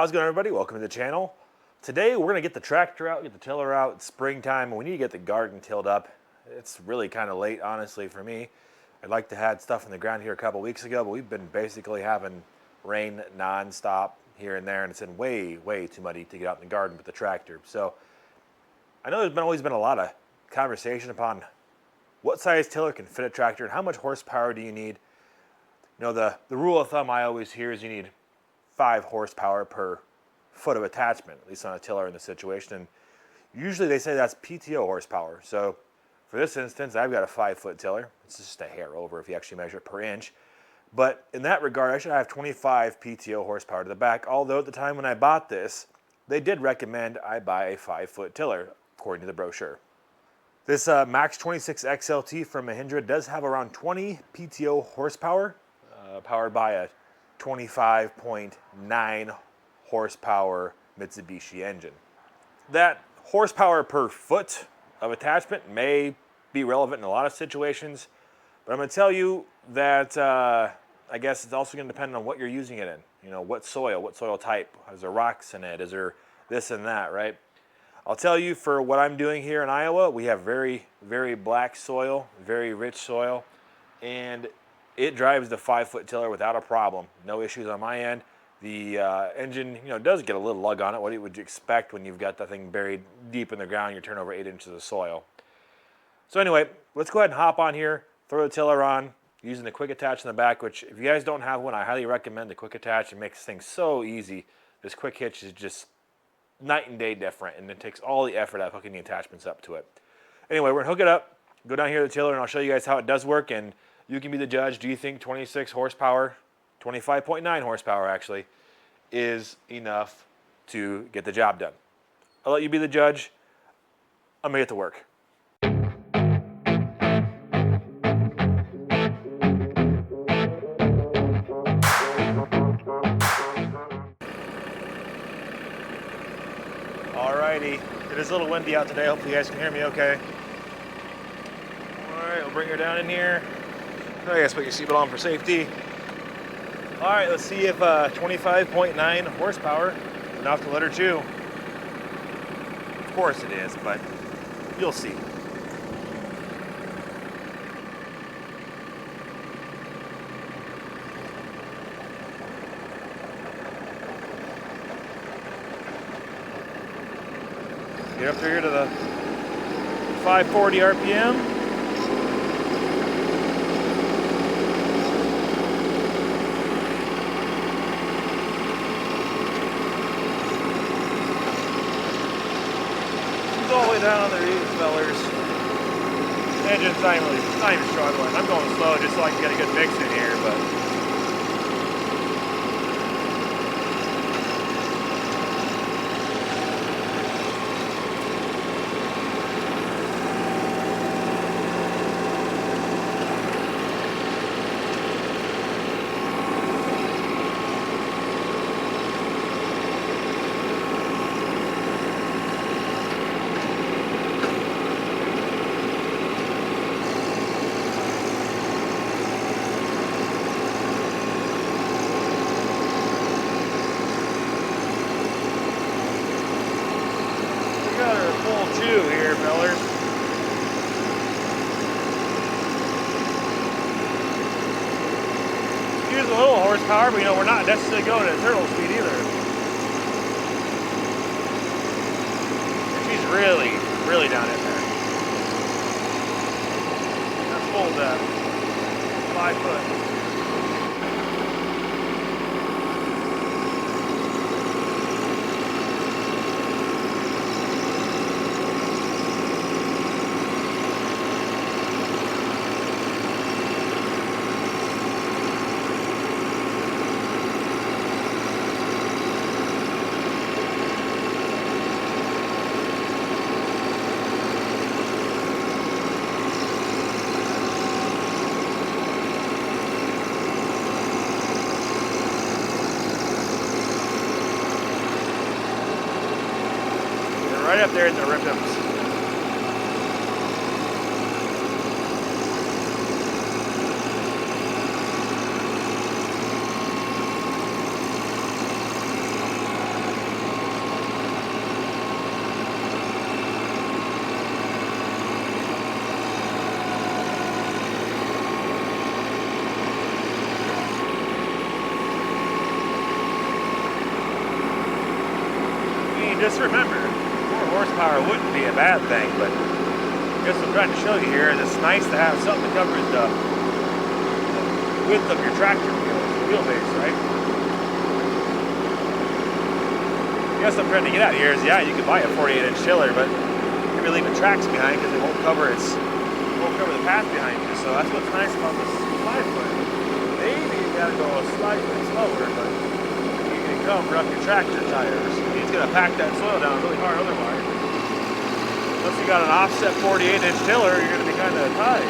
How's it going, everybody? Welcome to the channel. Today we're going to get the tractor out, get the tiller out. It's springtime and we need to get the garden tilled up. It's really kind of late, honestly, for me. I'd like to have stuff in the ground here a couple weeks ago, but we've been basically having rain non-stop here and there, and it's been way too muddy to get out in the garden with the tractor. So I know there's always been a lot of conversation upon what size tiller can fit a tractor and how much horsepower do you need. You know, the rule of thumb I always hear is you need 5 horsepower per foot of attachment, at least on a tiller in this situation. And usually they say that's PTO horsepower. So for this instance, I've got a 5-foot tiller. It's just a hair over if you actually measure it per inch. But in that regard, I should have 25 PTO horsepower to the back. Although at the time when I bought this, they did recommend I buy a 5-foot tiller, according to the brochure. This Max 26 XLT from Mahindra does have around 20 PTO horsepower, powered by a 25.9 horsepower Mitsubishi engine. That horsepower per foot of attachment may be relevant in a lot of situations, but I'm going to tell you that I guess it's also going to depend on what you're using it in. You know, what soil type. Is there rocks in it? Is there this and that, right? I'll tell you, for what I'm doing here in Iowa, we have very black soil, very rich soil, and it drives the 5-foot tiller without a problem. No issues on my end. The engine, you know, does get a little lug on it. What would you expect when you've got that thing buried deep in the ground, you turn over 8 inches of soil. So anyway, let's go ahead and hop on here, throw the tiller on, using the quick attach in the back, which if you guys don't have one, I highly recommend the quick attach. It makes things so easy. This quick hitch is just night and day different, and it takes all the effort out of hooking the attachments up to it. Anyway, we're gonna hook it up, go down here to the tiller, and I'll show you guys how it does work, and you can be the judge. Do you think 26 horsepower, 25.9 horsepower actually, is enough to get the job done? I'll let you be the judge. I'm gonna get to work. Alrighty, it is a little windy out today. Hopefully you guys can hear me okay. Alright, we'll bring her down in here. I guess put your seatbelt on for safety. Alright, let's see if 25.9 horsepower is enough to let her chew. Of course it is, but you'll see. Get up here to the 540 RPM. She's all the way down on the reeds, fellers. Engine's not even struggling. I'm going slow just so I can get a good mix in here, but got her full chew here, fellers. Use a little horsepower, but you know, we're not necessarily going at turtle speed either. She's really down in there. That's full depth. 5 foot. Right up there in the rip-ups. just remember, more horsepower wouldn't be a bad thing, but I guess what I'm trying to show you here is it's nice to have something that covers the width of your tractor wheelbase, right? I guess what I'm trying to get at here is, yeah, you can buy a 48-inch tiller, but you're gonna be leaving tracks behind because it won't cover the path behind you. So that's what's nice about this 5-foot. Maybe you gotta go slightly slower, but you can cover up your tractor tires. It's gonna pack that soil down really hard otherwise. Unless you got an offset 48-inch tiller, you're gonna be kind of tight.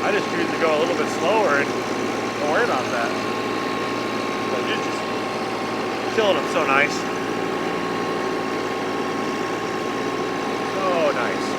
I just choose to go a little bit slower and don't worry about that. But you're just tilling them so nice. So nice.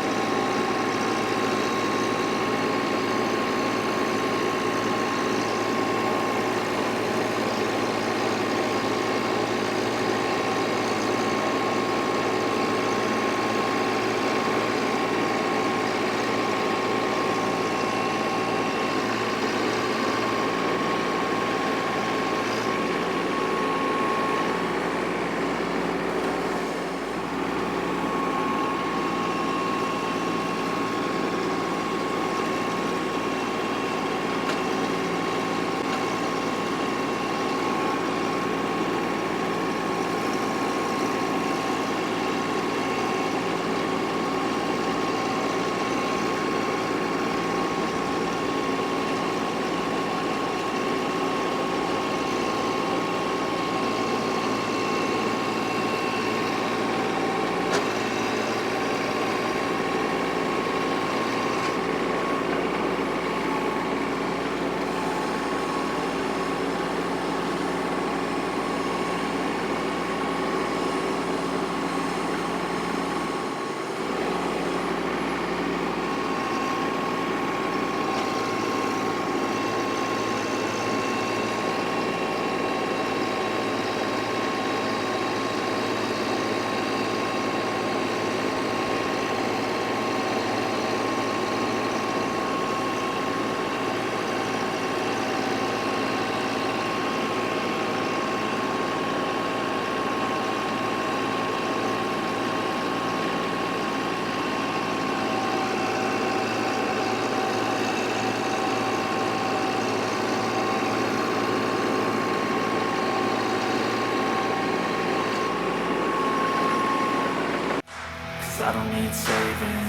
I don't need saving,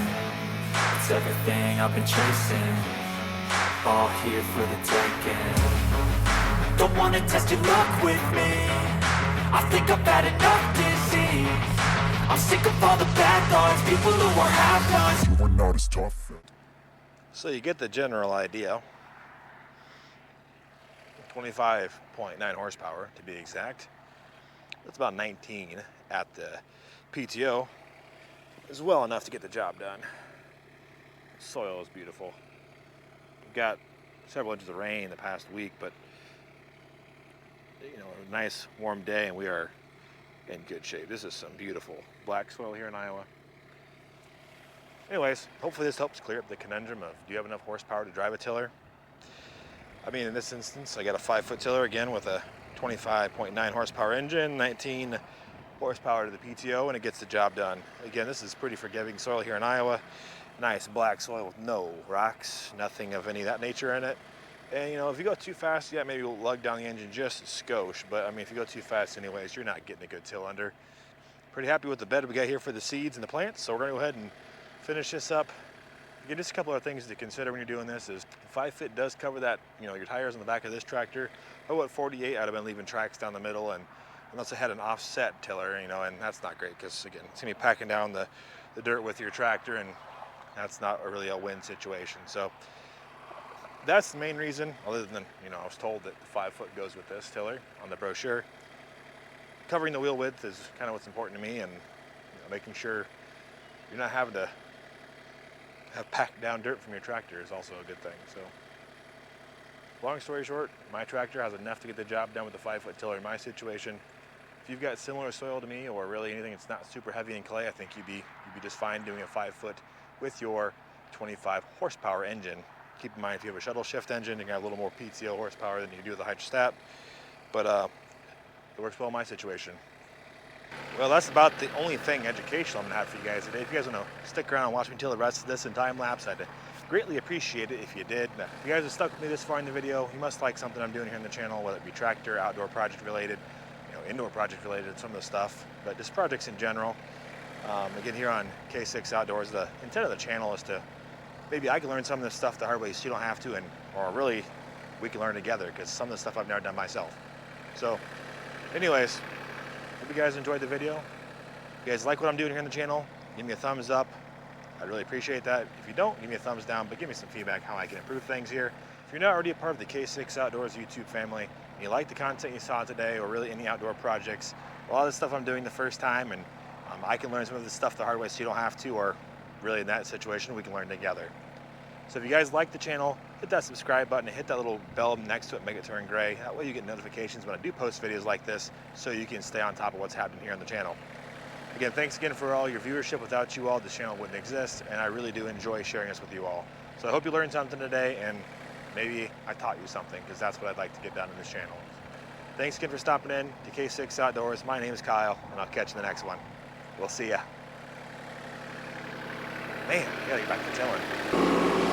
it's everything I've been chasing, all here for the taking. Don't wanna test your luck with me, I think I've had enough disease. I'm sick of all the bad thoughts, people who are half-nots. You are not as tough. So you get the general idea. 25.9 horsepower to be exact. That's about 19 at the PTO. Is well enough to get the job done. Soil is beautiful. We've got several inches of rain the past week, but you know, a nice warm day and we are in good shape. This is some beautiful black soil here in Iowa. Anyways, hopefully this helps clear up the conundrum of, do you have enough horsepower to drive a tiller? I mean, in this instance, I got a 5-foot tiller again with a 25.9 horsepower engine, 19 horsepower to the PTO, and it gets the job done. Again, this is pretty forgiving soil here in Iowa. Nice black soil with no rocks, nothing of any of that nature in it. And you know, if you go too fast, yeah, maybe you'll lug down the engine just a skosh, but I mean, if you go too fast anyways, you're not getting a good till under. Pretty happy with the bed we got here for the seeds and the plants, so we're gonna go ahead and finish this up. Again, just a couple of things to consider when you're doing this is 5-foot does cover that, you know, your tires on the back of this tractor. Oh, at 48, I'd have been leaving tracks down the middle, and unless I had an offset tiller, you know, and that's not great because again, it's gonna be packing down the dirt with your tractor, and that's not really a win situation. So that's the main reason, other than, you know, I was told that the 5-foot goes with this tiller on the brochure. Covering the wheel width is kind of what's important to me, and you know, making sure you're not having to have packed down dirt from your tractor is also a good thing. So long story short, my tractor has enough to get the job done with the 5-foot tiller in my situation. If you've got similar soil to me, or really anything that's not super heavy in clay, I think you'd be just fine doing a 5-foot with your 25 horsepower engine Keep in mind, if you have a shuttle shift engine, you got a little more PTO horsepower than you do with a hydrostat. But it works well in my situation. Well, that's about the only thing educational I'm gonna have for you guys today. If you guys want to stick around and watch me until the rest of this in time lapse, I'd greatly appreciate it if you did. If you guys have stuck with me this far in the video, you must like something I'm doing here on the channel, whether it be tractor, outdoor project related, indoor project related, some of the stuff, but just projects in general. Again, here on K6 Outdoors, the intent of the channel is to maybe I can learn some of this stuff the hard way so you don't have to, or really we can learn together, because some of the stuff I've never done myself. So anyways, hope you guys enjoyed the video. If you guys like what I'm doing here on the channel, give me a thumbs up. I'd really appreciate that. If you don't, give me a thumbs down, but give me some feedback how I can improve things here. If you're not already a part of the K6 Outdoors YouTube family, and you like the content you saw today, or really any outdoor projects, a lot of the stuff I'm doing the first time, and I can learn some of this stuff the hard way so you don't have to, or really in that situation, we can learn together. So if you guys like the channel, hit that subscribe button and hit that little bell next to it, make it turn gray. That way you get notifications when I do post videos like this, so you can stay on top of what's happening here on the channel. Again, thanks again for all your viewership. Without you all, this channel wouldn't exist, and I really do enjoy sharing this with you all. So I hope you learned something today, and maybe I taught you something, because that's what I'd like to get done in this channel. Thanks again for stopping in to K6 Outdoors. My name is Kyle, and I'll catch you in the next one. We'll see ya. Man, I gotta get back to tilling.